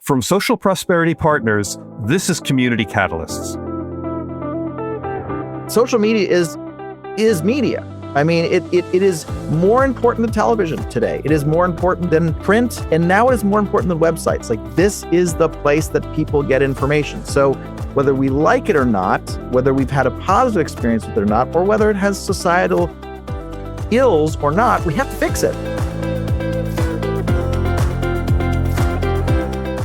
From Social Prosperity Partners, this is Community Catalysts. Social media is media. I mean, it is more important than television today. It is more important than print, and now it is more important than websites. Like, this is the place that people get information. So whether we like it or not, whether we've had a positive experience with it or not, or whether it has societal ills or not, we have to fix it.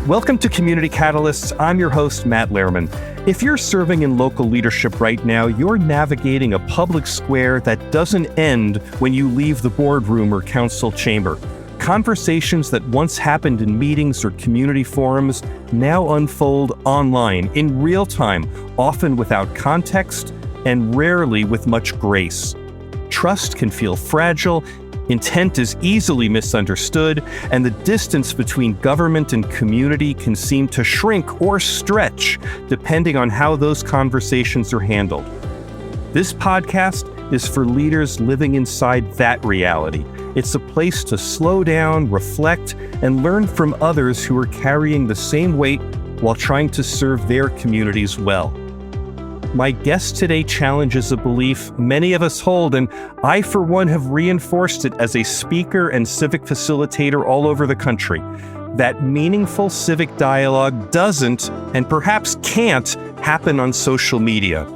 Welcome to Community Catalysts. I'm your host, Matt Lehrman. If you're serving in local leadership right now, you're navigating a public square that doesn't end when you leave the boardroom or council chamber. Conversations that once happened in meetings or community forums now unfold online in real time, often without context and rarely with much grace. Trust can feel fragile, intent is easily misunderstood, and the distance between government and community can seem to shrink or stretch depending on how those conversations are handled. This podcast is for leaders living inside that reality. It's a place to slow down, reflect, and learn from others who are carrying the same weight while trying to serve their communities well. My guest today challenges a belief many of us hold, and I, for one, have reinforced it as a speaker and civic facilitator all over the country, that meaningful civic dialogue doesn't, and perhaps can't, happen on social media.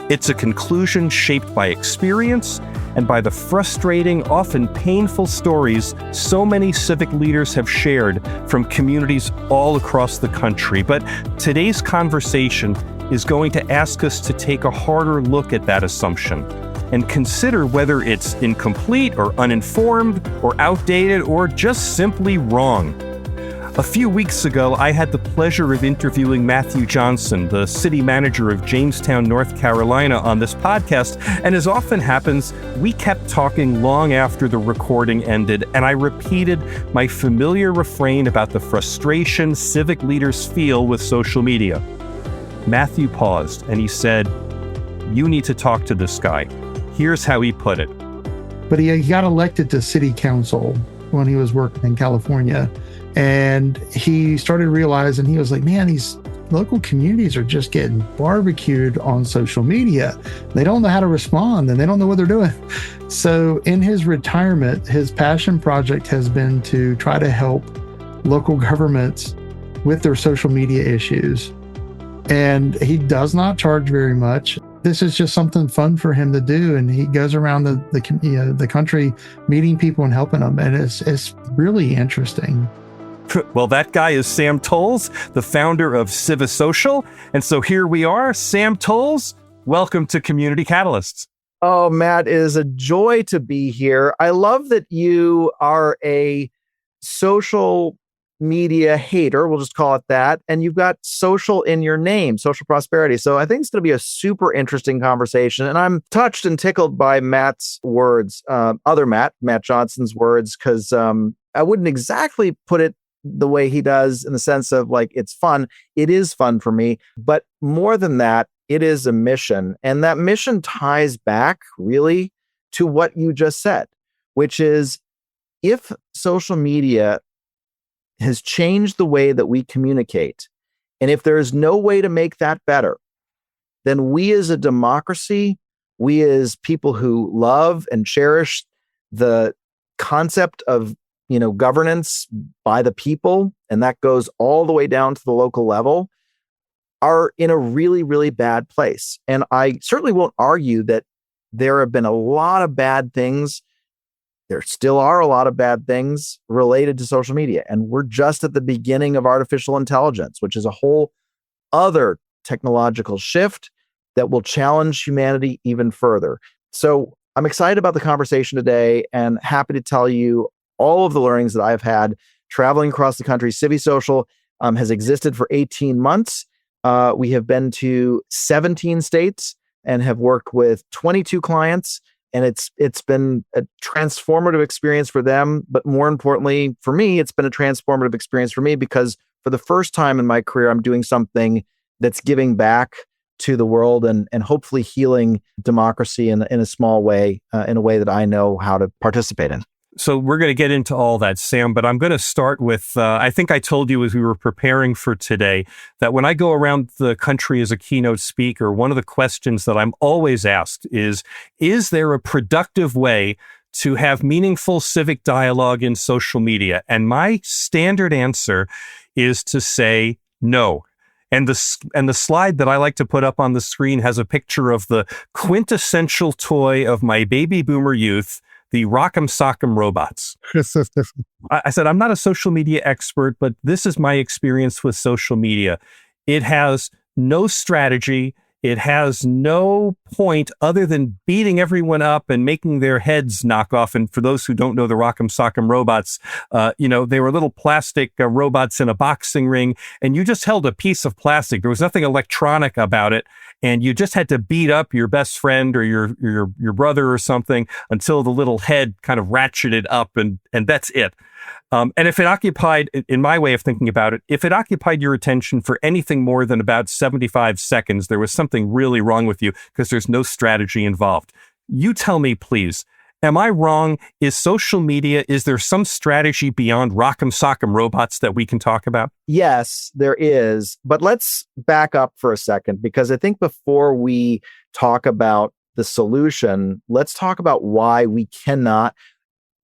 It's a conclusion shaped by experience and by the frustrating, often painful stories so many civic leaders have shared from communities all across the country. But today's conversation is going to ask us to take a harder look at that assumption and consider whether it's incomplete or uninformed or outdated or just simply wrong. A few weeks ago, I had the pleasure of interviewing Matthew Johnson, the city manager of Jamestown, North Carolina, on this podcast, and as often happens, we kept talking long after the recording ended, and I repeated my familiar refrain about the frustration civic leaders feel with social media. Matthew paused and he said, "You need to talk to this guy." Here's how he put it. But he got elected to city council when he was working in California. And he started realizing, he was like, man, these local communities are just getting barbecued on social media. They don't know how to respond and they don't know what they're doing. So in his retirement, his passion project has been to try to help local governments with their social media issues. And he does not charge very much. This is just something fun for him to do. And he goes around the country meeting people and helping them. And it's really interesting. Well, that guy is Sam Toles, the founder of CiviSocial. And so here we are. Sam Toles, welcome to Community Catalysts. Oh, Matt, it is a joy to be here. I love that you are a social media hater, we'll just call it that, and you've got social in your name, social prosperity. So I think it's going to be a super interesting conversation, and I'm touched and tickled by Matt's words, Matt Johnson's words, because I wouldn't exactly put it the way he does in the sense of like, it's fun. It is fun for me, but more than that, it is a mission, and that mission ties back really to what you just said, which is if social media has changed the way that we communicate, and if there is no way to make that better, then we as a democracy, we as people who love and cherish the concept of, governance by the people, and that goes all the way down to the local level, are in a really, really bad place. And I certainly won't argue that there have been a lot of bad things. There still are a lot of bad things related to social media. And we're just at the beginning of artificial intelligence, which is a whole other technological shift that will challenge humanity even further. So I'm excited about the conversation today and happy to tell you all of the learnings that I've had traveling across the country. CiviSocial has existed for 18 months. We have been to 17 states and have worked with 22 clients. And it's been a transformative experience for them. But more importantly, for me, it's been a transformative experience for me because for the first time in my career, I'm doing something that's giving back to the world and hopefully healing democracy in a small way, in a way that I know how to participate in. So we're going to get into all that, Sam, but I'm going to start with, I think I told you as we were preparing for today that when I go around the country as a keynote speaker, one of the questions that I'm always asked is there a productive way to have meaningful civic dialogue in social media? And my standard answer is to say no. And the slide that I like to put up on the screen has a picture of the quintessential toy of my baby boomer youth, the Rock'em Sock'em robots. I said, I'm not a social media expert, but this is my experience with social media. It has no strategy. It has no point other than beating everyone up and making their heads knock off. And for those who don't know the Rock'em Sock'em robots, they were little plastic robots in a boxing ring, and you just held a piece of plastic. There was nothing electronic about it, and you just had to beat up your best friend or your brother or something until the little head kind of ratcheted up, and that's it. And if it occupied, in my way of thinking about it, if it occupied your attention for anything more than about 75 seconds, there was something really wrong with you because there's no strategy involved. You tell me, please, am I wrong? Is social media, is there some strategy beyond Rock'em Sock'em robots that we can talk about? Yes, there is. But let's back up for a second, because I think before we talk about the solution, let's talk about why we cannot,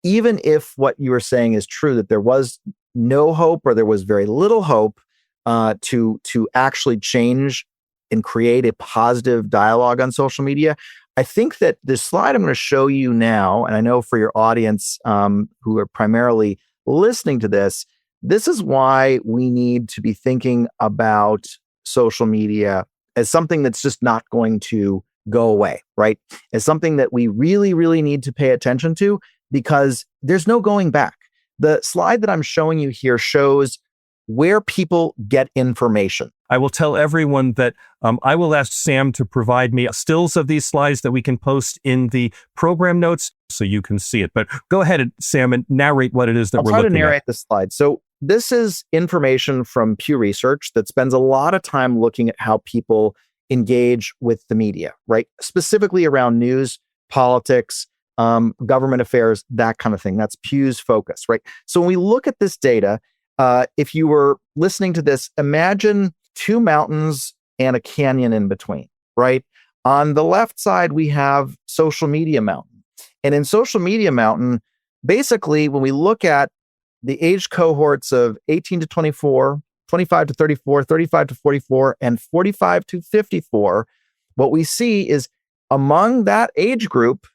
even if what you were saying is true, that there was no hope or there was very little hope to actually change and create a positive dialogue on social media. I think that the slide I'm going to show you now, and I know for your audience who are primarily listening to this, this is why we need to be thinking about social media as something that's just not going to go away, right? As something that we really, really need to pay attention to, because there's no going back. The slide that I'm showing you here shows where people get information. I will tell everyone that I will ask Sam to provide me stills of these slides that we can post in the program notes so you can see it. But go ahead, Sam, and narrate what it is that we're looking at. I'll try to narrate the slide. So this is information from Pew Research that spends a lot of time looking at how people engage with the media, right? Specifically around news, politics, government affairs, that kind of thing. That's Pew's focus, right? So when we look at this data, if you were listening to this, imagine two mountains and a canyon in between, right? On the left side, we have social media mountain. And in social media mountain, basically, when we look at the age cohorts of 18 to 24, 25 to 34, 35 to 44, and 45 to 54, what we see is among that age group,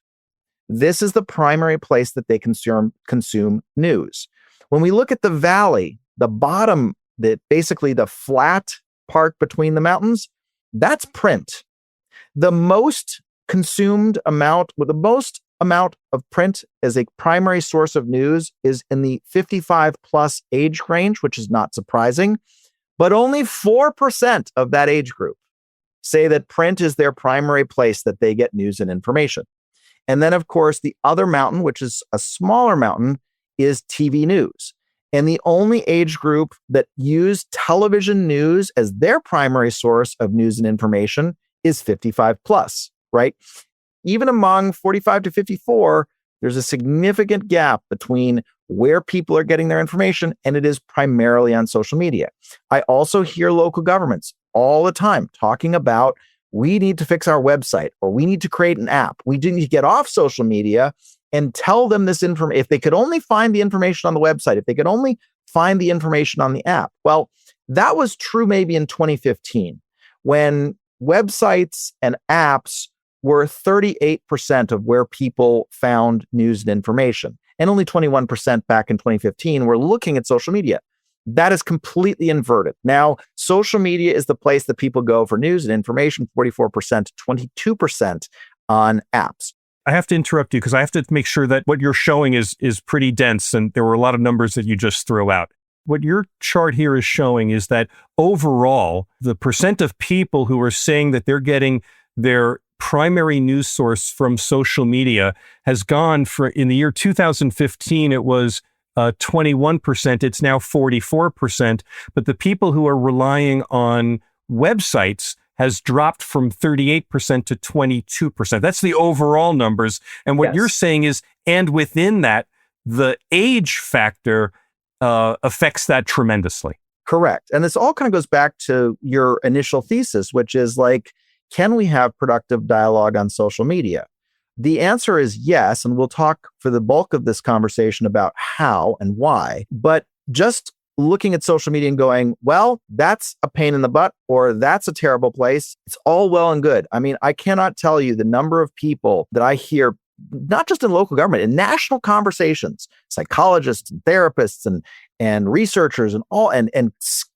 this is the primary place that they consume news. When we look at the valley, the bottom, basically the flat part between the mountains, that's print. The most consumed amount, with the most amount of print as a primary source of news is in the 55 plus age range, which is not surprising, but only 4% of that age group say that print is their primary place that they get news and information. And then, of course, the other mountain, which is a smaller mountain, is TV news. And the only age group that use television news as their primary source of news and information is 55 plus, right? Even among 45 to 54, there's a significant gap between where people are getting their information, and it is primarily on social media. I also hear local governments all the time talking about, we need to fix our website, or we need to create an app. We need to get off social media and tell them this information. If they could only find the information on the website, if they could only find the information on the app. Well, that was true maybe in 2015, when websites and apps were 38% of where people found news and information, and only 21% back in 2015 were looking at social media. That is completely inverted. Now, social media is the place that people go for news and information, 44% to 22% on apps. I have to interrupt you because I have to make sure that what you're showing is pretty dense, and there were a lot of numbers that you just threw out. What your chart here is showing is that overall, the percent of people who are saying that they're getting their primary news source from social media has gone in the year 2015, it was 21%. It's now 44%. But the people who are relying on websites has dropped from 38% to 22%. That's the overall numbers. And what you're saying is, and within that, the age factor affects that tremendously. Correct. And this all kind of goes back to your initial thesis, which is like, can we have productive dialogue on social media? The answer is yes. And we'll talk for the bulk of this conversation about how and why. But just looking at social media and going, well, that's a pain in the butt, or that's a terrible place. It's all well and good. I mean, I cannot tell you the number of people that I hear, not just in local government, in national conversations, psychologists and therapists and researchers and all and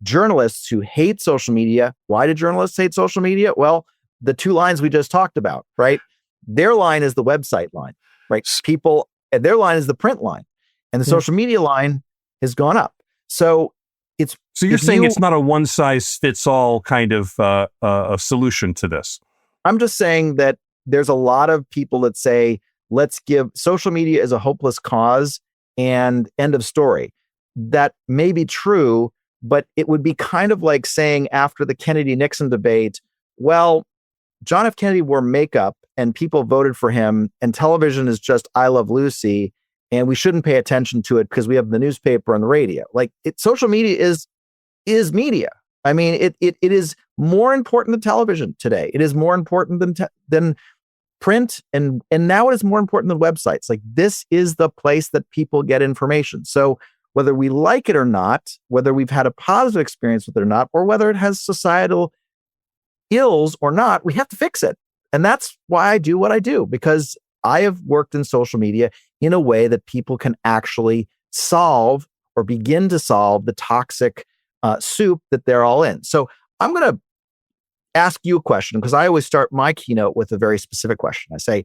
journalists who hate social media. Why do journalists hate social media? Well, the two lines we just talked about, right? Their line is the website line, right? People, and their line is the print line, and the social media line has gone up. So you're saying it's not a one size fits all kind of a solution to this. I'm just saying that there's a lot of people that say, let's give social media is a hopeless cause and end of story. That may be true, but it would be kind of like saying after the Kennedy-Nixon debate, well, John F. Kennedy wore makeup and people voted for him, and television is just I Love Lucy, and we shouldn't pay attention to it because we have the newspaper and the radio. Like social media is media. I mean, it is more important than television today. It is more important than print, and now it is more important than websites. Like this is the place that people get information. So whether we like it or not, whether we've had a positive experience with it or not, or whether it has societal ills or not, we have to fix it. And that's why I do what I do, because I have worked in social media in a way that people can actually solve or begin to solve the toxic soup that they're all in. So I'm going to ask you a question, because I always start my keynote with a very specific question. I say,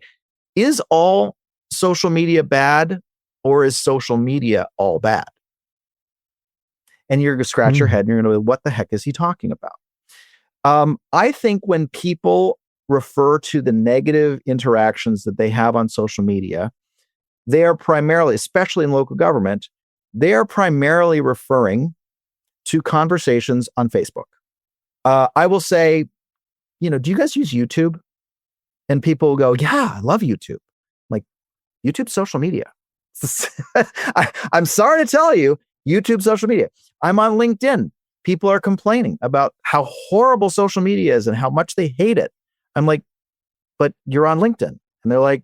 is all social media bad, or is social media all bad? And you're going to scratch your head and you're going to go, what the heck is he talking about? I think when people refer to the negative interactions that they have on social media, they are primarily, especially in local government, they are primarily referring to conversations on Facebook. I will say, do you guys use YouTube? And people will go, yeah, I love YouTube. Like, YouTube's social media. I'm sorry to tell you, YouTube social media. I'm on LinkedIn. People are complaining about how horrible social media is and how much they hate it. I'm like, but you're on LinkedIn. And they're like,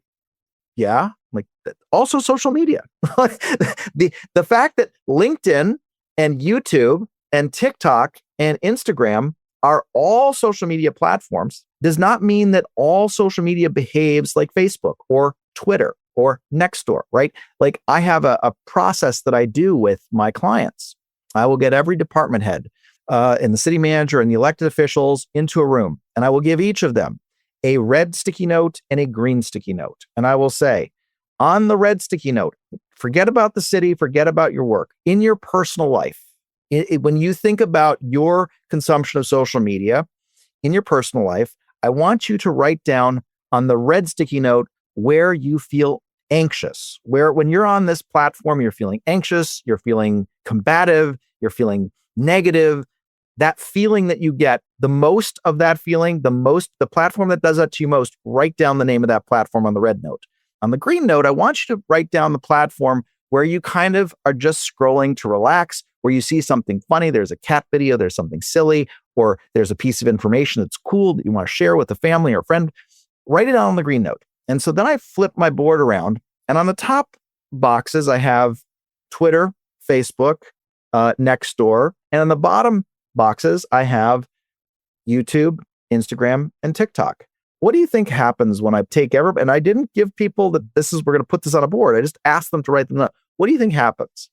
yeah. I'm like, also social media. The fact that LinkedIn and YouTube and TikTok and Instagram are all social media platforms does not mean that all social media behaves like Facebook or Twitter or Nextdoor, right? Like I have a process that I do with my clients. I will get every department head and the city manager and the elected officials into a room, and I will give each of them a red sticky note and a green sticky note. And I will say, on the red sticky note, forget about the city, forget about your work. In your personal life, when you think about your consumption of social media, in your personal life, I want you to write down on the red sticky note where you feel anxious, where when you're on this platform, you're feeling anxious, you're feeling combative, you're feeling negative. That feeling that you get, the most of that feeling, the platform that does that to you most, write down the name of that platform on the red note. On the green note, I want you to write down the platform where you kind of are just scrolling to relax, where you see something funny, there's a cat video, there's something silly, or there's a piece of information that's cool that you want to share with a family or a friend. Write it down on the green note. And so then I flip my board around, and on the top boxes, I have Twitter, Facebook, Nextdoor, and on the bottom boxes, I have YouTube, Instagram, and TikTok. What do you think happens when I take and I didn't give people that we're going to put this on a board. I just asked them to write them down. What do you think happens?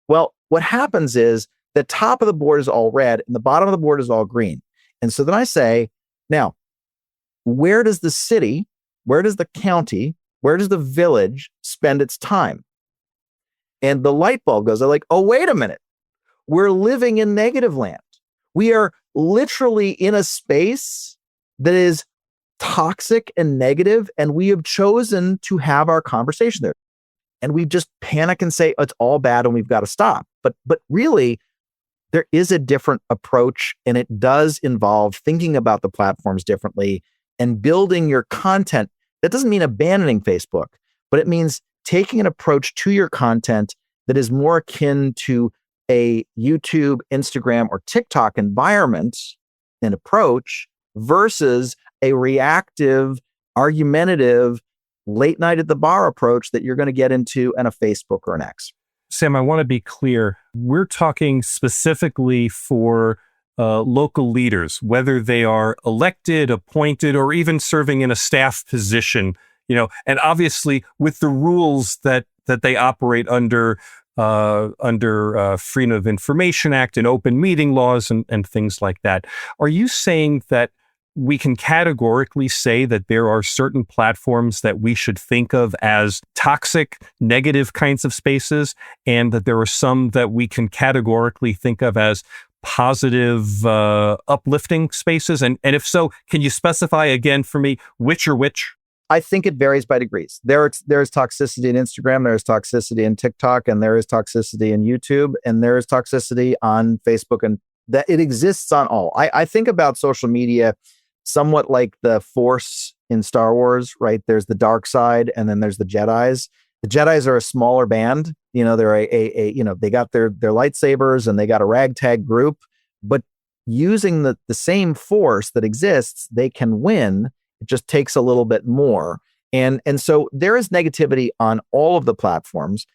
Well, what happens is the top of the board is all red and the bottom of the board is all green. And so then I say, now, where does the city, where does the county, where does the village spend its time? And the light bulb goes, they're like, oh, wait a minute. We're living in negative land. We are literally in a space that is toxic and negative, and we have chosen to have our conversation there. And we just panic and say, it's all bad and we've got to stop. But really, there is a different approach, and it does involve thinking about the platforms differently and building your content. That doesn't mean abandoning Facebook, but it means taking an approach to your content that is more akin to a YouTube, Instagram, or TikTok environment and approach versus a reactive, argumentative, late night at the bar approach that you're going to get into in a Facebook or an X. Sam, I want to be clear. We're talking specifically for local leaders, whether they are elected, appointed, or even serving in a staff position, and obviously with the rules that they operate under Freedom of Information Act and open meeting laws and things like that. Are you saying that we can categorically say that there are certain platforms that we should think of as toxic, negative kinds of spaces, and that there are some that we can categorically think of as positive, uplifting spaces? And if so, can you specify again for me which are which? I think it varies by degrees. There's toxicity in Instagram, there's toxicity in TikTok, and there is toxicity in YouTube, and there is toxicity on Facebook, and that it exists on all. I think about social media somewhat like the Force in Star Wars, right? There's the dark side, and then there's the Jedis. The Jedis are a smaller band. They're they got their lightsabers and they got a ragtag group, but using the same force that exists, they can win. It just takes a little bit more. And so there is negativity on all of the platforms.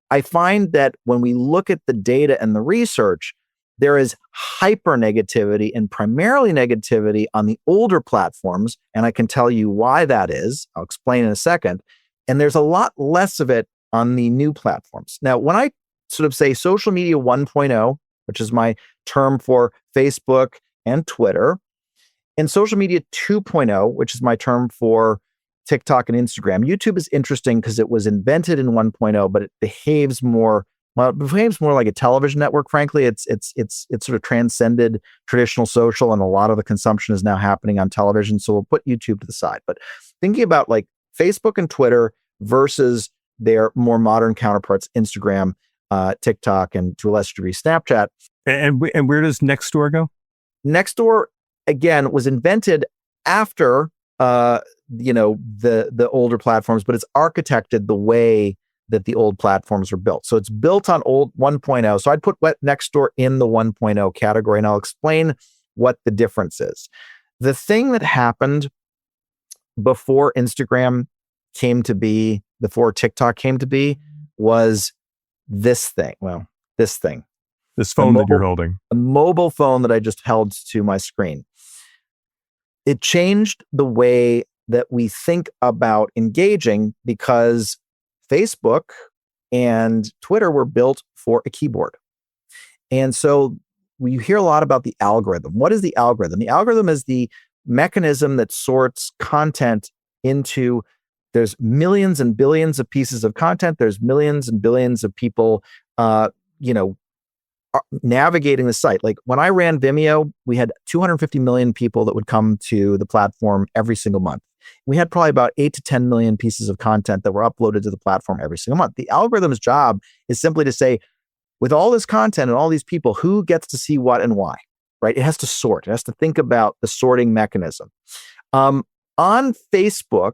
I find that when we look at the data and the research, there is hyper negativity and primarily negativity on the older platforms. And I can tell you why that is. I'll explain in a second. And there's a lot less of it on the new platforms. Now, when I sort of say social media 1.0, which is my term for Facebook and Twitter, and social media 2.0, which is my term for TikTok and Instagram. YouTube is interesting because it was invented in 1.0, but it behaves more like a television network. Frankly, it's sort of transcended traditional social, and a lot of the consumption is now happening on television. So we'll put YouTube to the side. But thinking about like Facebook and Twitter versus their more modern counterparts, Instagram, TikTok, and to a lesser degree, Snapchat. And where does Nextdoor go? Nextdoor, again, was invented after the older platforms, but it's architected the way that the old platforms are built. So it's built on old 1.0. So I'd put Nextdoor in the 1.0 category, and I'll explain what the difference is. The thing that happened before Instagram came to be, before TikTok came to be, was this thing. Well, this thing. This phone that you're holding. A mobile phone that I just held to my screen. It changed the way that we think about engaging because Facebook and Twitter were built for a keyboard. And so you hear a lot about the algorithm. What is the algorithm? The algorithm is the mechanism that sorts content into, there's millions and billions of pieces of content. There's millions and billions of people, navigating the site. Like when I ran Vimeo, we had 250 million people that would come to the platform every single month. We had probably about 8 to 10 million pieces of content that were uploaded to the platform every single month. The algorithm's job is simply to say, with all this content and all these people, who gets to see what and why, right? It has to sort. It has to think about the sorting mechanism. On Facebook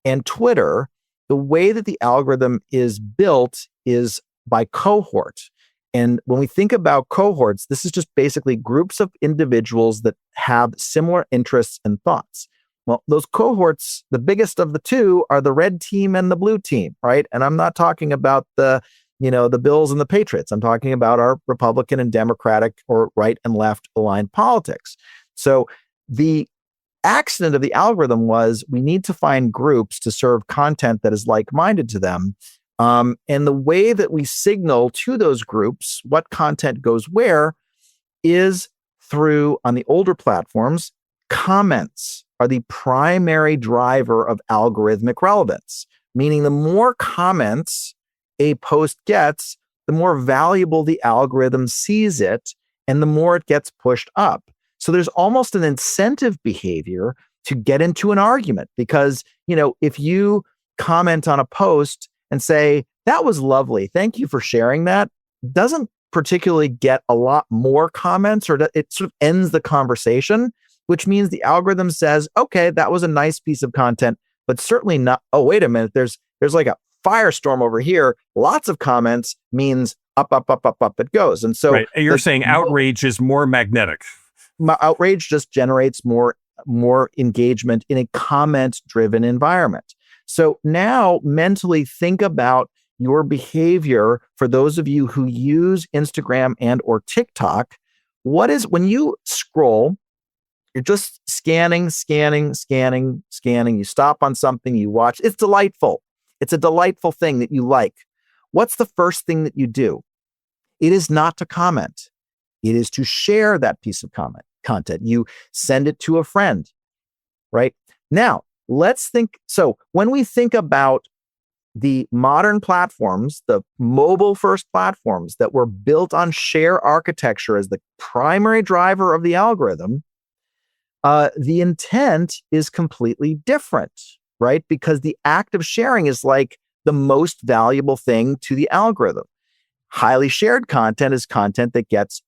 and Twitter, the way that the algorithm is built is by cohort. And when we think about cohorts, this is just basically groups of individuals that have similar interests and thoughts. Well, those cohorts, the biggest of the two are the red team and the blue team, right? And I'm not talking about the Bills and the Patriots. I'm talking about our Republican and Democratic or right and left aligned politics. So the accident of the algorithm was we need to find groups to serve content that is like-minded to them. And the way that we signal to those groups what content goes where is through, on the older platforms, comments are the primary driver of algorithmic relevance, meaning the more comments a post gets, the more valuable the algorithm sees it and the more it gets pushed up. So there's almost an incentive behavior to get into an argument because, if you comment on a post and say, that was lovely, thank you for sharing that, doesn't particularly get a lot more comments, or it sort of ends the conversation, which means the algorithm says, okay, that was a nice piece of content, but certainly not, oh, wait a minute, there's like a firestorm over here. Lots of comments means up, up, up, up, up it goes. And so right. You're saying outrage is more magnetic. Outrage just generates more engagement in a comment-driven environment. So now mentally think about your behavior for those of you who use Instagram and or TikTok. When you scroll, you're just scanning. You stop on something, you watch. It's delightful. It's a delightful thing that you like. What's the first thing that you do? It is not to comment. It is to share that piece of content. You send it to a friend, right? Now, let's think. So when we think about the modern platforms, the mobile-first platforms that were built on share architecture as the primary driver of the algorithm, the intent is completely different, right? Because the act of sharing is like the most valuable thing to the algorithm. Highly shared content is content that gets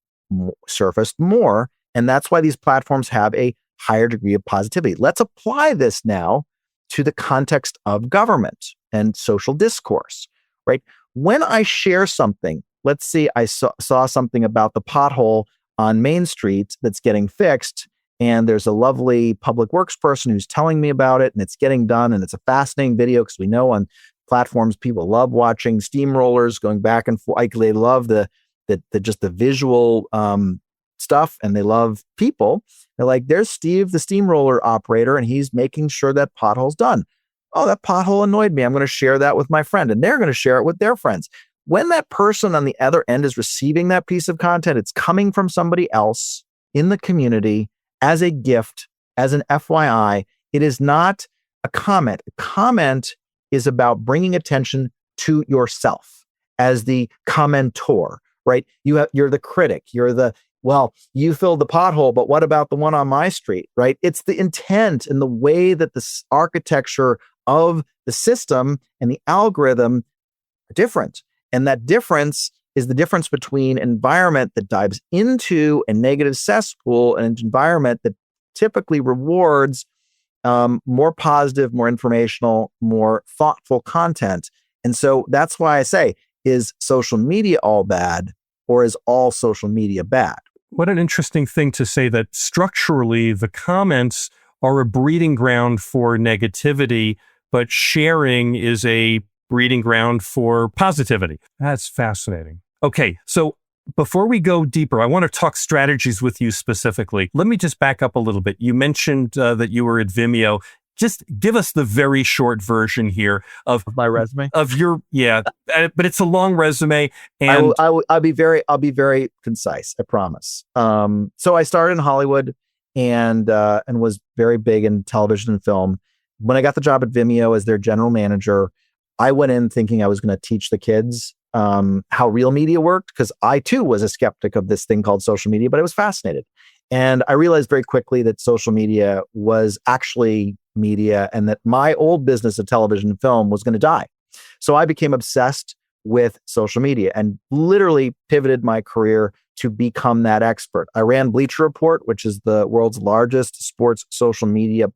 surfaced more, and that's why these platforms have a higher degree of positivity. Let's apply this now to the context of government and social discourse, right? When I share something, let's see, I saw something about the pothole on Main Street that's getting fixed, and there's a lovely public works person who's telling me about it, and it's getting done, and it's a fascinating video because we know on platforms people love watching steamrollers going back and forth. Like they love the just the visual stuff, and they love people. They're like, there's Steve, the steamroller operator, and he's making sure that pothole's done. Oh, that pothole annoyed me. I'm going to share that with my friend, and they're going to share it with their friends. When that person on the other end is receiving that piece of content, it's coming from somebody else in the community as a gift, as an FYI. It is not a comment. A comment is about bringing attention to yourself as the commentor, right? You're the critic. You filled the pothole, but what about the one on my street, right? It's the intent and the way that the architecture of the system and the algorithm are different. And that difference is the difference between an environment that dives into a negative cesspool and an environment that typically rewards more positive, more informational, more thoughtful content. And so that's why I say, is social media all bad, or is all social media bad? What an interesting thing to say, that structurally the comments are a breeding ground for negativity, but sharing is a breeding ground for positivity. That's fascinating. Okay, so before we go deeper, I want to talk strategies with you specifically. Let me just back up a little bit. You mentioned that you were at Vimeo. Just give us the very short version here of my resume. But it's a long resume, and I'll be very concise. I promise. So I started in Hollywood and was very big in television and film. When I got the job at Vimeo as their general manager, I went in thinking I was going to teach the kids how real media worked, because I too was a skeptic of this thing called social media, but I was fascinated. And I realized very quickly that social media was actually media, and that my old business of television and film was going to die. So I became obsessed with social media and literally pivoted my career to become that expert. I ran Bleacher Report, which is the world's largest sports social media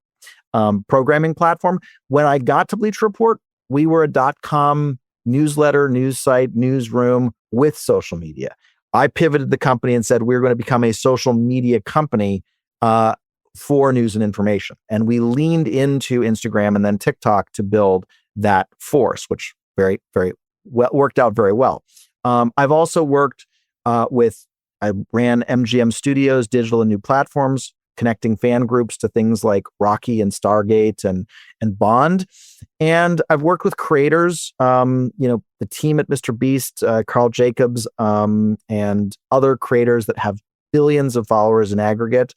programming platform. When I got to Bleacher Report, we were a .com newsletter, news site, newsroom with social media. I pivoted the company and said, we're going to become a social media company for news and information. And we leaned into Instagram and then TikTok to build that force, which very, very well worked out very well. I've also worked I ran MGM Studios, digital and new platforms, connecting fan groups to things like Rocky and Stargate and Bond. And I've worked with creators, the team at Mr. Beast, Carl Jacobs, and other creators that have billions of followers in aggregate.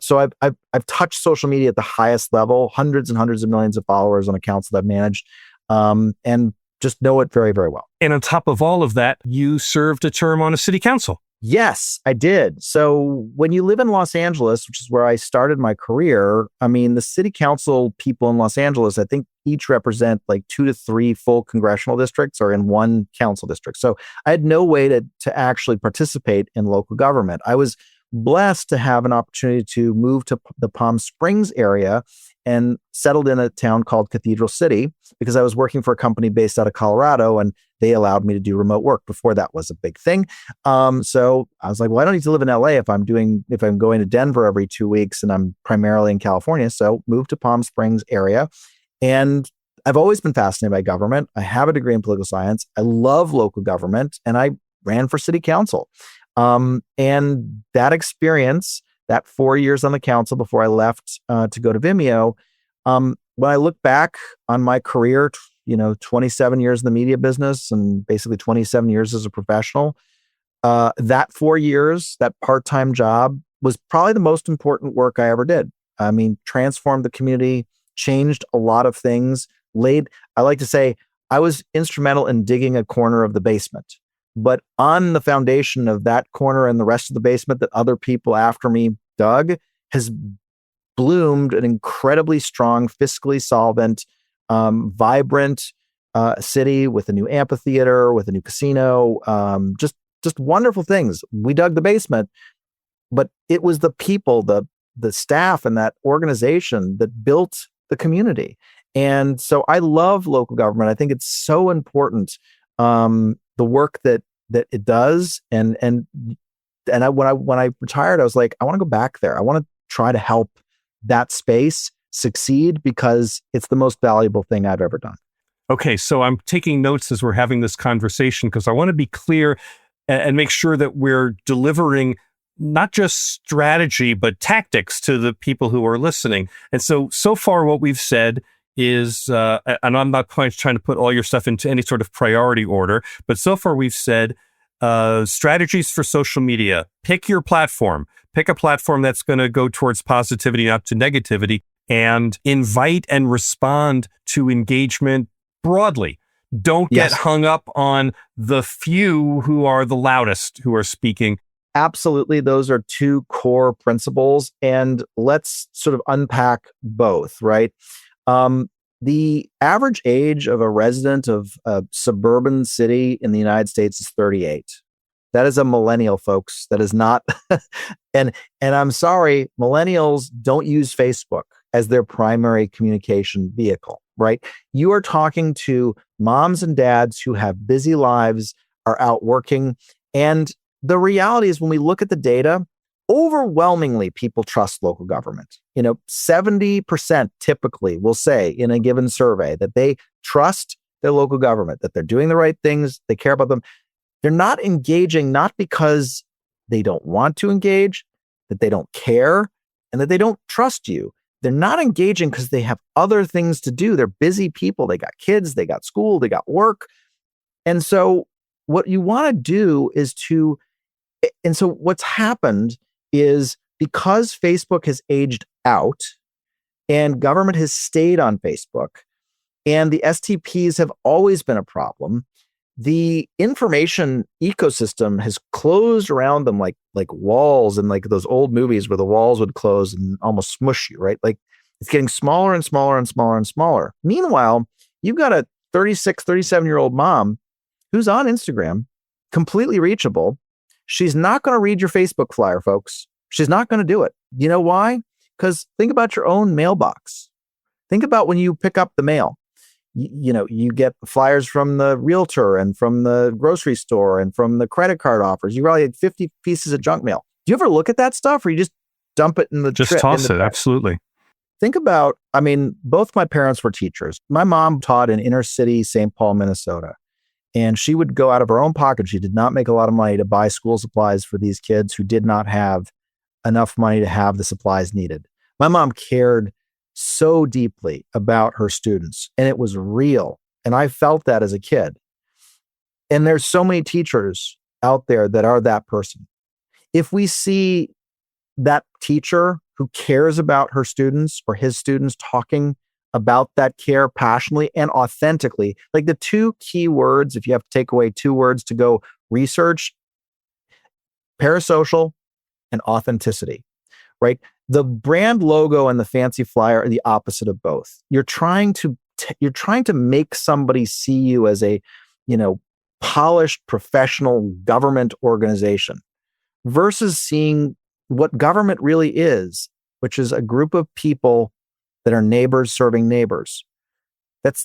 So I've touched social media at the highest level, hundreds and hundreds of millions of followers on accounts that I've managed, and just know it very, very well. And on top of all of that, you served a term on a city council. Yes, I did. So when you live in Los Angeles, which is where I started my career, I mean, the city council people in Los Angeles, I think each represent like 2 to 3 full congressional districts or in one council district. So I had no way to actually participate in local government. I was blessed to have an opportunity to move to the Palm Springs area and settled in a town called Cathedral City because I was working for a company based out of Colorado, and they allowed me to do remote work. Before that was a big thing. So I was like, well, I don't need to live in LA if I'm going to Denver every 2 weeks and I'm primarily in California. So moved to Palm Springs area. And I've always been fascinated by government. I have a degree in political science. I love local government, and I ran for city council. And that experience, that 4 years on the council before I left to go to Vimeo, when I look back on my career, 27 years in the media business and basically 27 years as a professional, that 4 years, that part-time job was probably the most important work I ever did. I mean, transformed the community, changed a lot of things, I like to say, I was instrumental in digging a corner of the basement. But on the foundation of that corner and the rest of the basement that other people after me dug has bloomed an incredibly strong, fiscally solvent, vibrant city with a new amphitheater, with a new casino, just wonderful things. We dug the basement, but it was the people, the staff and that organization that built the community. And so I love local government. I think it's so important, the work that it does. And when I retired, I was like, I want to go back there. I want to try to help that space succeed because it's the most valuable thing I've ever done. Okay, so I'm taking notes as we're having this conversation because I want to be clear and make sure that we're delivering not just strategy, but tactics to the people who are listening. And so far what we've said is, and I'm not trying to put all your stuff into any sort of priority order, but so far we've said strategies for social media. Pick your platform. Pick a platform that's going to go towards positivity, not to negativity, and invite and respond to engagement broadly. Don't get hung up on the few who are the loudest who are speaking. Absolutely. Those are two core principles. And let's sort of unpack both, right? The average age of a resident of a suburban city in the United States is 38. That is a millennial, folks. That is not, and I'm sorry, millennials don't use Facebook as their primary communication vehicle, right? You are talking to moms and dads who have busy lives, are out working. And the reality is when we look at the data, overwhelmingly people trust local government. 70% typically will say in a given survey that they trust their local government, that they're doing the right things, they care about them. They're not engaging, not because they don't want to engage, that they don't care, and that they don't trust you. They're not engaging because they have other things to do. They're busy people. They got kids, they got school, they got work. And so what you want to do is so what's happened is because Facebook has aged out and government has stayed on Facebook and the STPs have always been a problem, the information ecosystem has closed around them like walls and like those old movies where the walls would close and almost smush you, right? Like it's getting smaller and smaller and smaller and smaller. Meanwhile, you've got a 36, 37-year-old mom who's on Instagram, completely reachable. She's not going to read your Facebook flyer, folks. She's not going to do it. You know why? Because think about your own mailbox. Think about when you pick up the mail. You get flyers from the realtor and from the grocery store and from the credit card offers. You probably had 50 pieces of junk mail. Do you ever look at that stuff or you just dump it in the Just toss it, absolutely. Think about, both my parents were teachers. My mom taught in inner city St. Paul, Minnesota. And she would go out of her own pocket. She did not make a lot of money to buy school supplies for these kids who did not have enough money to have the supplies needed. My mom cared so deeply about her students, and it was real. And I felt that as a kid. And there's so many teachers out there that are that person. If we see that teacher who cares about her students or his students talking about that care passionately and authentically, like the two key words, if you have to take away two words to go research, parasocial and authenticity, right? The brand logo and the fancy flyer are the opposite of both. You're trying to make somebody see you as a, polished professional government organization versus seeing what government really is, which is a group of people that are neighbors serving neighbors.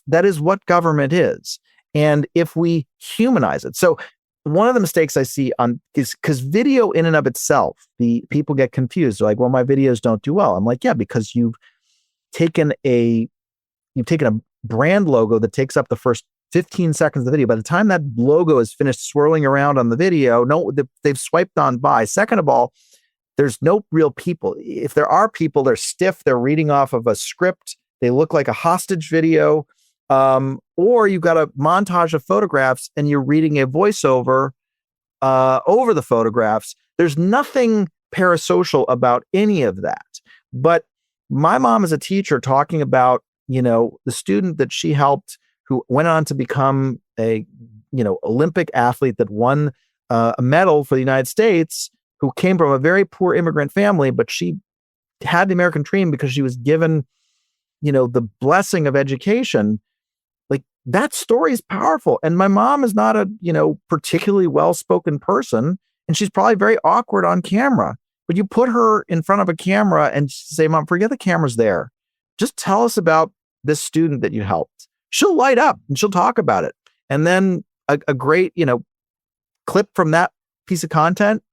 That is what government is. And if we humanize it, so one of the mistakes I see is because video in and of itself, the people get confused. They're like, well, my videos don't do well. I'm like, yeah, because you've taken a brand logo that takes up the first 15 seconds of the video. By the time that logo is finished swirling around on the video, they've swiped on by. Second of all, there's no real people. If there are people, they're stiff. They're reading off of a script. They look like a hostage video. Or you've got a montage of photographs and you're reading a voiceover over the photographs. There's nothing parasocial about any of that. But my mom is a teacher talking about, the student that she helped who went on to become a, Olympic athlete that won a medal for the United States, who came from a very poor immigrant family, but she had the American dream because she was given, the blessing of education. Like, that story is powerful. And my mom is not a, particularly well-spoken person, and she's probably very awkward on camera. But you put her in front of a camera and say, Mom, forget the camera's there. Just tell us about this student that you helped. She'll light up and she'll talk about it. And then a great, clip from that piece of content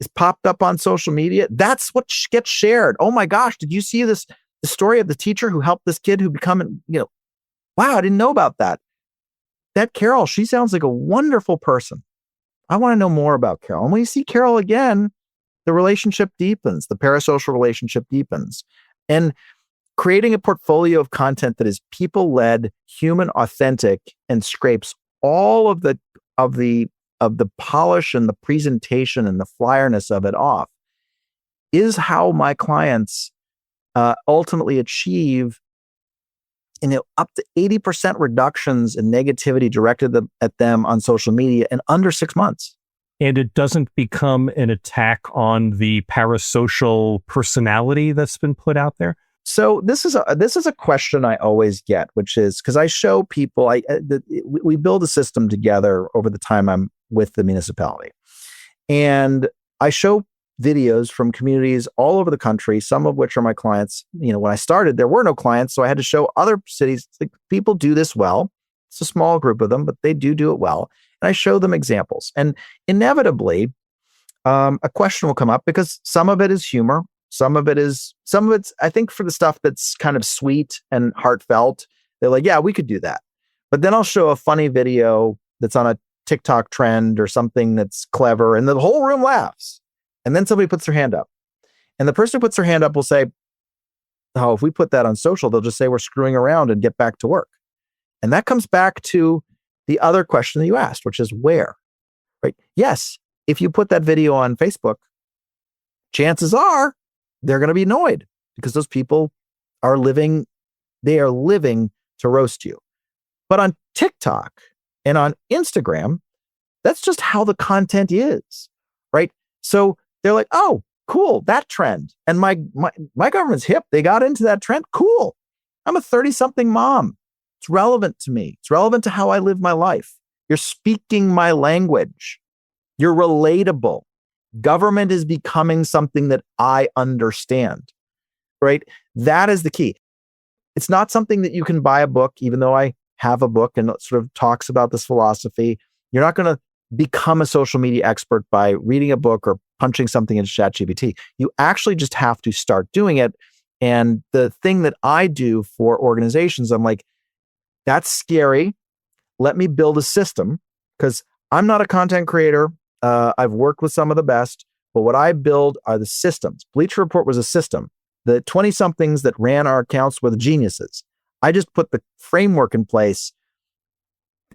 is popped up on social media. That's what gets shared. Oh my gosh, did you see the story of the teacher who helped this kid who become, wow, I didn't know about that. That Carol, she sounds like a wonderful person. I want to know more about Carol. And when you see Carol again, the relationship deepens, the parasocial relationship deepens. And creating a portfolio of content that is people-led, human, authentic, and scrapes all of the polish and the presentation and the flyerness of it off is how my clients ultimately achieve up to 80% reductions in negativity directed at them on social media in under 6 months. And it doesn't become an attack on the parasocial personality that's been put out there? So this is a question I always get, which is because I show people, we build a system together over the time I'm with the municipality. And I show videos from communities all over the country, some of which are my clients. When I started, there were no clients, so I had to show other cities, like, people do this well. It's a small group of them, but they do it well. And I show them examples. And inevitably, a question will come up because some of it is humor. Some of it's, I think, for the stuff that's kind of sweet and heartfelt, they're like, yeah, we could do that. But then I'll show a funny video that's on a TikTok trend or something that's clever, and the whole room laughs. And then somebody puts their hand up. And the person who puts their hand up will say, oh, if we put that on social, they'll just say we're screwing around and get back to work. And that comes back to the other question that you asked, which is where, right? Yes, if you put that video on Facebook, chances are they're going to be annoyed because those people are living to roast you. But on TikTok and on Instagram, that's just how the content is, right? So they're like, oh, cool, that trend. And my government's hip. They got into that trend. Cool. I'm a 30-something mom. It's relevant to me. It's relevant to how I live my life. You're speaking my language. You're relatable. Government is becoming something that I understand, right? That is the key. It's not something that you can buy a book, even though I have a book and it sort of talks about this philosophy. You're not going to become a social media expert by reading a book or punching something into ChatGPT. You actually just have to start doing it. And the thing that I do for organizations, I'm like, that's scary. Let me build a system, because I'm not a content creator. I've worked with some of the best, but what I build are the systems. Bleacher Report was a system. The 20-somethings that ran our accounts were the geniuses. I just put the framework in place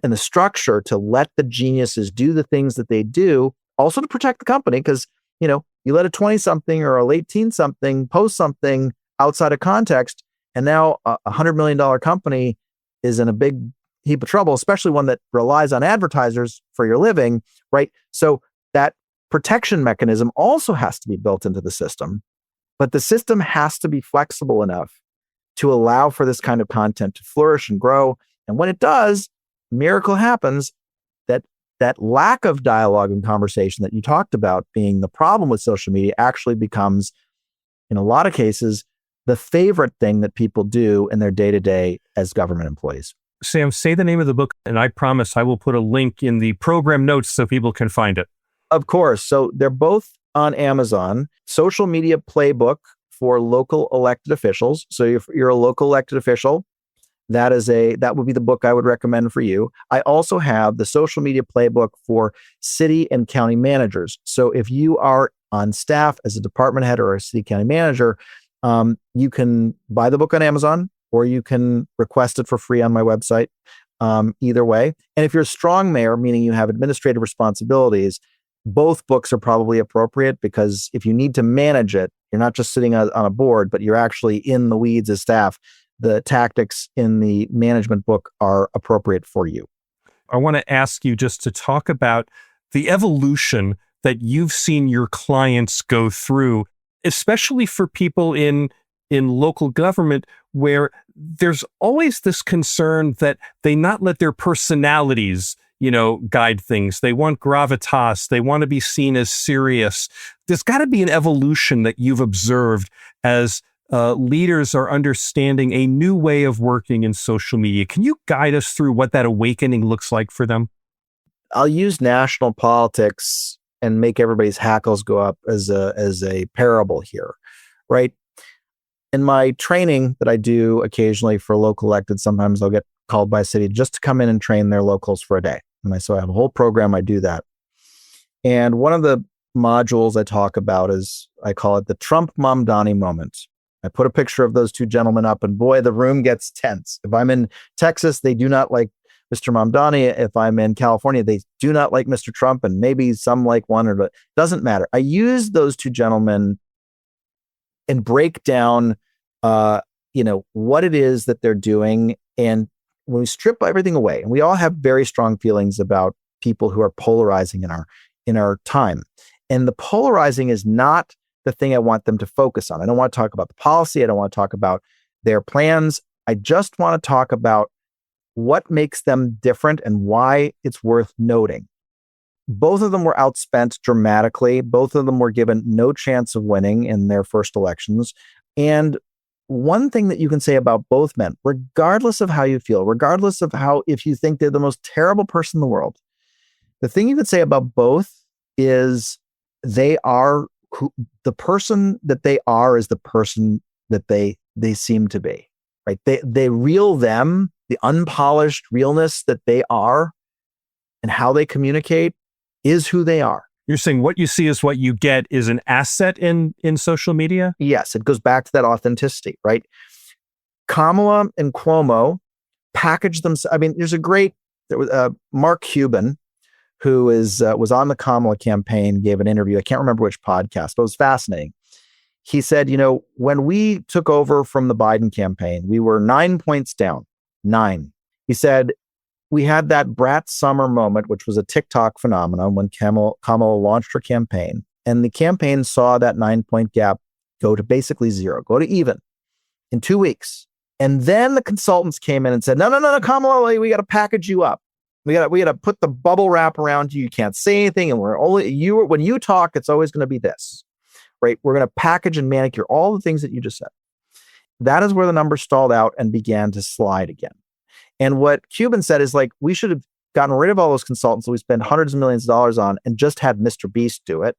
and the structure to let the geniuses do the things that they do, also to protect the company, because, you let a 20-something or a late teen-something post something outside of context, and now a $100 million company is in a big heap of trouble, especially one that relies on advertisers for your living, right? So that protection mechanism also has to be built into the system, but the system has to be flexible enough to allow for this kind of content to flourish and grow. And when it does, a miracle happens that that lack of dialogue and conversation that you talked about being the problem with social media actually becomes, in a lot of cases, the favorite thing that people do in their day-to-day as government employees. Sam, say the name of the book, and I promise I will put a link in the program notes so people can find it. Of course. So they're both on Amazon. Social Media Playbook for Local Elected Officials. So if you're a local elected official, that would be the book I would recommend for you. I also have the Social Media Playbook for city and county managers. So if you are on staff as a department head or a city county manager, you can buy the book on Amazon, or you can request it for free on my website. Either way. And if you're a strong mayor, meaning you have administrative responsibilities, both books are probably appropriate, because if you need to manage it, you're not just sitting on a board, but you're actually in the weeds as staff. The tactics in the management book are appropriate for you. I want to ask you just to talk about the evolution that you've seen your clients go through, especially for people in local government, where there's always this concern that they not let their personalities, guide things. They want gravitas. They want to be seen as serious. There's got to be an evolution that you've observed as leaders are understanding a new way of working in social media. Can you guide us through what that awakening looks like for them? I'll use national politics and make everybody's hackles go up as a parable here, right? In my training that I do occasionally for local elected, sometimes I'll get called by a city just to come in and train their locals for a day. So I have a whole program, I do that. And one of the modules I talk about is, I call it the Trump Mamdani moment. I put a picture of those two gentlemen up, and boy, the room gets tense. If I'm in Texas, they do not like Mr. Mamdani. If I'm in California, they do not like Mr. Trump, and maybe some like one, or doesn't matter. I use those two gentlemen and break down, what it is that they're doing. And when we strip everything away, and we all have very strong feelings about people who are polarizing in our time, and the polarizing is not the thing I want them to focus on. I don't want to talk about the policy. I don't want to talk about their plans. I just want to talk about what makes them different and why it's worth noting. Both of them were outspent dramatically. Both of them were given no chance of winning in their first elections. And one thing that you can say about both men, regardless of how you feel, regardless of if you think they're the most terrible person in the world, the thing you could say about both is they are the person that they are is the person that they seem to be, right? They real them, the unpolished realness that they are, and how they communicate is who they are. You're saying what you see is what you get is an asset in social media? Yes, it goes back to that authenticity, right? Kamala and Cuomo package them. I mean, there was Mark Cuban, who was on the Kamala campaign, gave an interview. I can't remember which podcast, but it was fascinating. He said, when we took over from the Biden campaign, we were 9 points down. 9. He said, we had that Brat Summer moment, which was a TikTok phenomenon when Kamala launched her campaign. And the campaign saw that 9-point gap go to basically zero, go to even in 2 weeks. And then the consultants came in and said, no, Kamala, we got to package you up. We got to put the bubble wrap around you. You can't say anything. And when you talk, it's always going to be this, right? We're going to package and manicure all the things that you just said. That is where the numbers stalled out and began to slide again. And what Cuban said is, we should have gotten rid of all those consultants that we spend hundreds of millions of dollars on and just had Mr. Beast do it,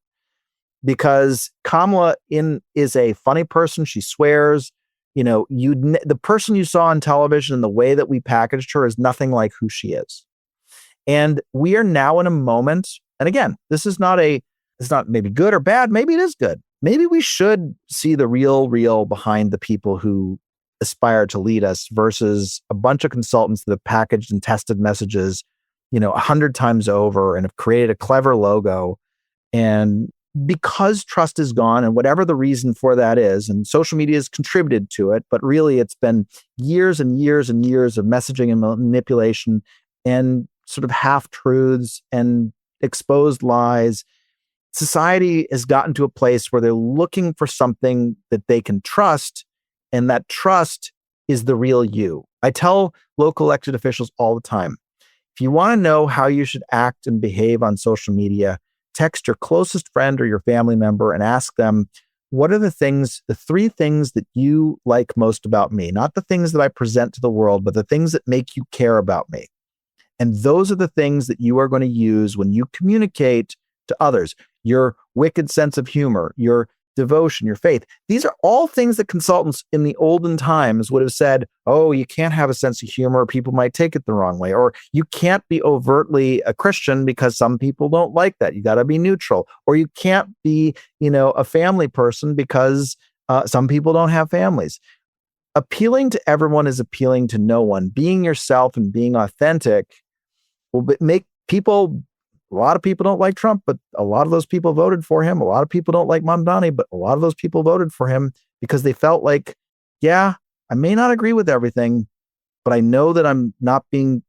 because Kamala is a funny person. She swears. The person you saw on television and the way that we packaged her is nothing like who she is. And we are now in a moment, and again, it's not maybe good or bad. Maybe it is good. Maybe we should see the real behind the people who aspire to lead us versus a bunch of consultants that have packaged and tested messages, 100 times over and have created a clever logo. And because trust is gone, and whatever the reason for that is, and social media has contributed to it, but really it's been years and years and years of messaging and manipulation and sort of half-truths and exposed lies. Society has gotten to a place where they're looking for something that they can trust, and that trust is the real you. I tell local elected officials all the time, If you want to know how you should act and behave on social media, text your closest friend or your family member and ask them, what are the three things that you like most about me? Not the things that I present to the world, but the things that make you care about me. And those are the things that you are going to use when you communicate to others. Your wicked sense of humor, your devotion, your faith. These are all things that consultants in the olden times would have said, oh, you can't have a sense of humor. People might take it the wrong way. Or you can't be overtly a Christian because some people don't like that. You got to be neutral. Or you can't be, a family person because some people don't have families. Appealing to everyone is appealing to no one. Being yourself and being authentic will make people. A lot of people don't like Trump, but a lot of those people voted for him. A lot of people don't like Mamdani, but a lot of those people voted for him because they felt like, yeah, I may not agree with everything, but I know that I'm not being,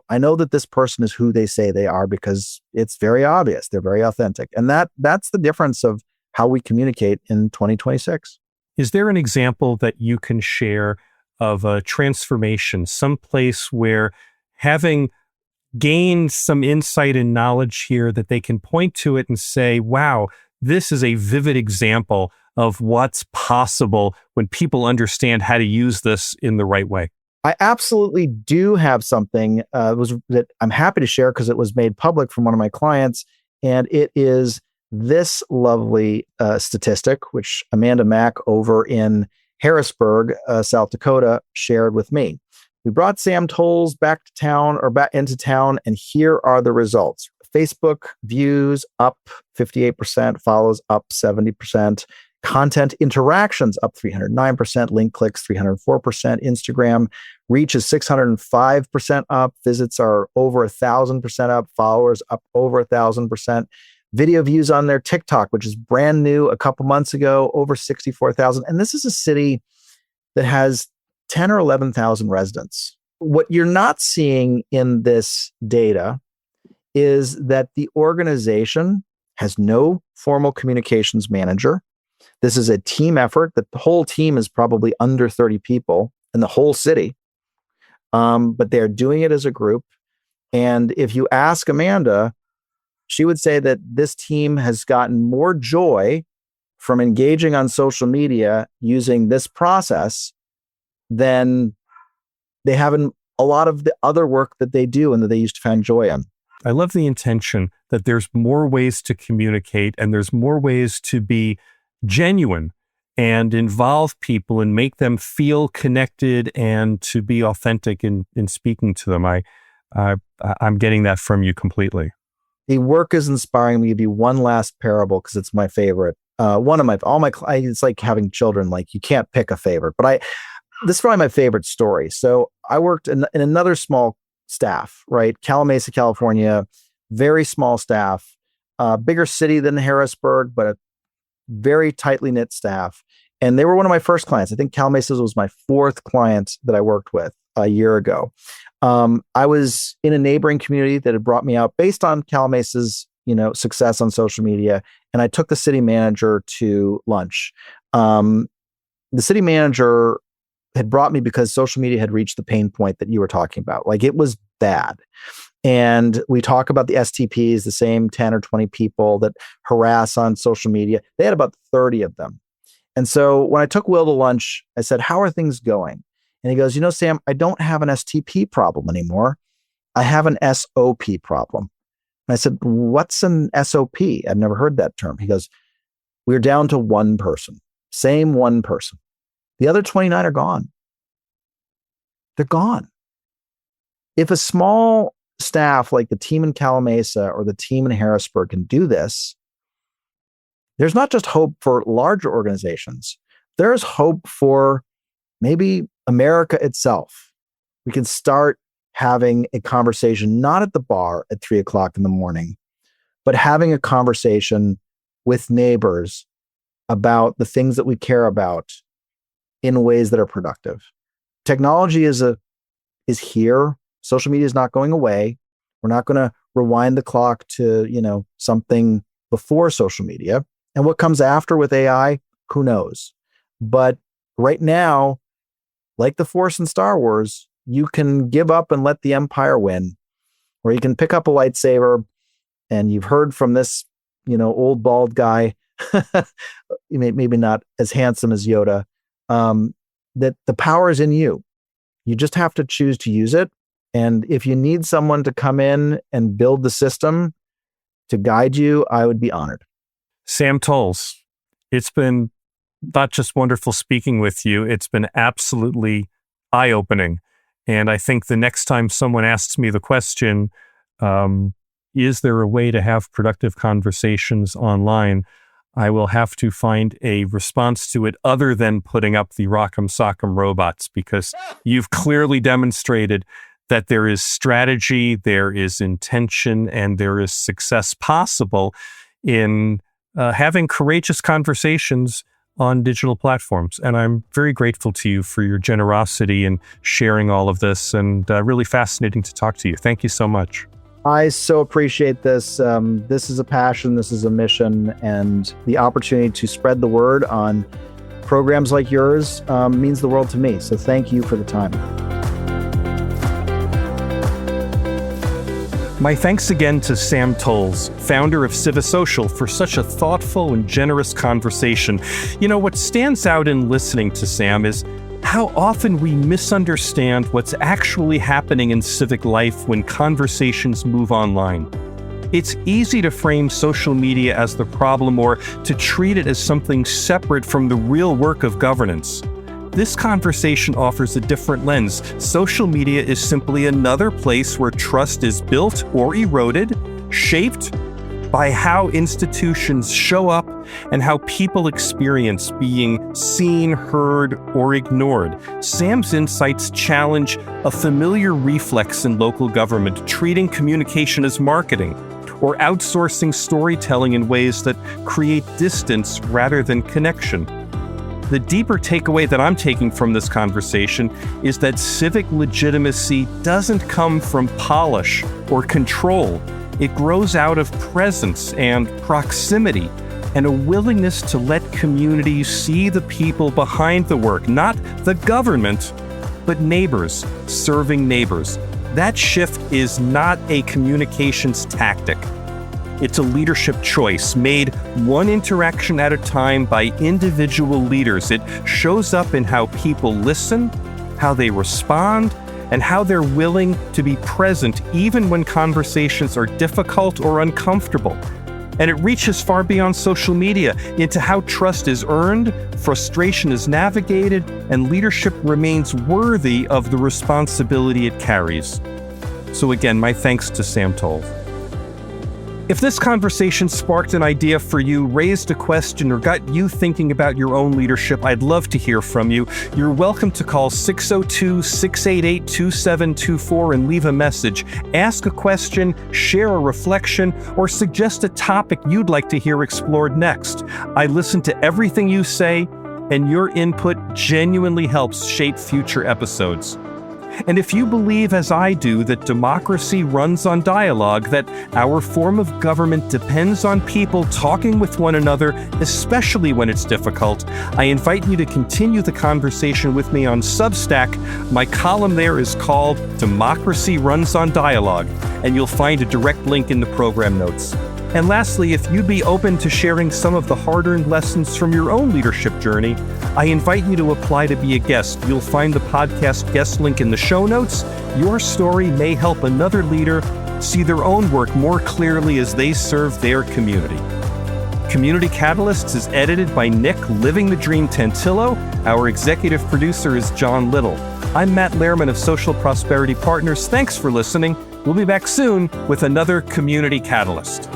I know that this person is who they say they are because it's very obvious. They're very authentic. And that's the difference of how we communicate in 2026. Is there an example that you can share of a transformation, someplace where having gained some insight and knowledge here that they can point to it and say, wow, this is a vivid example of what's possible when people understand how to use this in the right way? I absolutely do have something that I'm happy to share because it was made public from one of my clients. And it is this lovely statistic, which Amanda Mack over in Harrisburg, South Dakota, shared with me. We brought Sam Toles back into town, and here are the results. Facebook views up 58%, follows up 70%, content interactions up 309%, link clicks 304%, Instagram reach is 605% up, visits are over 1,000% up, followers up over 1,000%. Video views on their TikTok, which is brand new a couple months ago, over 64,000. And this is a city that has 10 or 11,000 residents. What you're not seeing in this data is that the organization has no formal communications manager. This is a team effort. The whole team is probably under 30 people in the whole city, but they're doing it as a group. And if you ask Amanda, she would say that this team has gotten more joy from engaging on social media using this process than they have in a lot of the other work that they do and that they used to find joy in. I love the intention that there's more ways to communicate and there's more ways to be genuine and involve people and make them feel connected and to be authentic in speaking to them. I'm getting that from you completely. The work is inspiring. Me to give you one last parable because it's my favorite. It's like having children. Like you can't pick a favorite, but this is probably my favorite story. So I worked in another small staff, right? Calamasa, California, very small staff, bigger city than Harrisburg, but a very tightly knit staff. And they were one of my first clients. I think Calamasa was my fourth client that I worked with a year ago. I was in a neighboring community that had brought me out based on Calamasa's, success on social media. And I took the city manager to lunch. The city manager had brought me because social media had reached the pain point that you were talking about. Like it was bad. And we talk about the STPs, the same 10 or 20 people that harass on social media. They had about 30 of them. And so when I took Will to lunch, I said, how are things going? And he goes, Sam, I don't have an STP problem anymore. I have an SOP problem. And I said, what's an SOP? I've never heard that term. He goes, we're down to one person, same one person. The other 29 are gone. They're gone. If a small staff like the team in Calamasa or the team in Harrisburg can do this, there's not just hope for larger organizations. There's hope for maybe America itself. We can start having a conversation, not at the bar at 3:00 in the morning, but having a conversation with neighbors about the things that we care about in ways that are productive. Technology is here. Social media is not going away. We're not going to rewind the clock to, something before social media. And what comes after with AI, who knows? But right now, like the Force in Star Wars, you can give up and let the Empire win. where you can pick up a lightsaber and you've heard from this, old bald guy, maybe not as handsome as Yoda, that the power is in you. You just have to choose to use it. And if you need someone to come in and build the system to guide you, I would be honored. Sam Toles, it's been not just wonderful speaking with you, it's been absolutely eye-opening. And I think the next time someone asks me the question, is there a way to have productive conversations online, I will have to find a response to it other than putting up the Rock'em Sock'em robots, because you've clearly demonstrated that there is strategy, there is intention, and there is success possible in having courageous conversations on digital platforms. And I'm very grateful to you for your generosity in sharing all of this, and really fascinating to talk to you. Thank you so much. I so appreciate this. This is a passion, this is a mission, and the opportunity to spread the word on programs like yours means the world to me. So thank you for the time. My thanks again to Sam Toles, founder of CiviSocial, for such a thoughtful and generous conversation. What stands out in listening to Sam is how often we misunderstand what's actually happening in civic life when conversations move online. It's easy to frame social media as the problem or to treat it as something separate from the real work of governance. This conversation offers a different lens. Social media is simply another place where trust is built or eroded, shaped by how institutions show up and how people experience being seen, heard, or ignored. Sam's insights challenge a familiar reflex in local government, treating communication as marketing, or outsourcing storytelling in ways that create distance rather than connection. The deeper takeaway that I'm taking from this conversation is that civic legitimacy doesn't come from polish or control. It grows out of presence and proximity and a willingness to let communities see the people behind the work, not the government, but neighbors serving neighbors. That shift is not a communications tactic. It's a leadership choice made one interaction at a time by individual leaders. It shows up in how people listen, how they respond, and how they're willing to be present even when conversations are difficult or uncomfortable. And it reaches far beyond social media into how trust is earned, frustration is navigated, and leadership remains worthy of the responsibility it carries. So again, my thanks to Sam Toles. If this conversation sparked an idea for you, raised a question, or got you thinking about your own leadership, I'd love to hear from you. You're welcome to call 602-688-2724 and leave a message. Ask a question, share a reflection, or suggest a topic you'd like to hear explored next. I listen to everything you say, and your input genuinely helps shape future episodes. And if you believe, as I do, that democracy runs on dialogue, that our form of government depends on people talking with one another, especially when it's difficult, I invite you to continue the conversation with me on Substack. My column there is called Democracy Runs on Dialogue, and you'll find a direct link in the program notes. And lastly, if you'd be open to sharing some of the hard-earned lessons from your own leadership journey, I invite you to apply to be a guest. You'll find the podcast guest link in the show notes. Your story may help another leader see their own work more clearly as they serve their community. Community Catalysts is edited by Nick Living the Dream Tantillo. Our executive producer is John Little. I'm Matt Lehrman of Social Prosperity Partners. Thanks for listening. We'll be back soon with another Community Catalyst.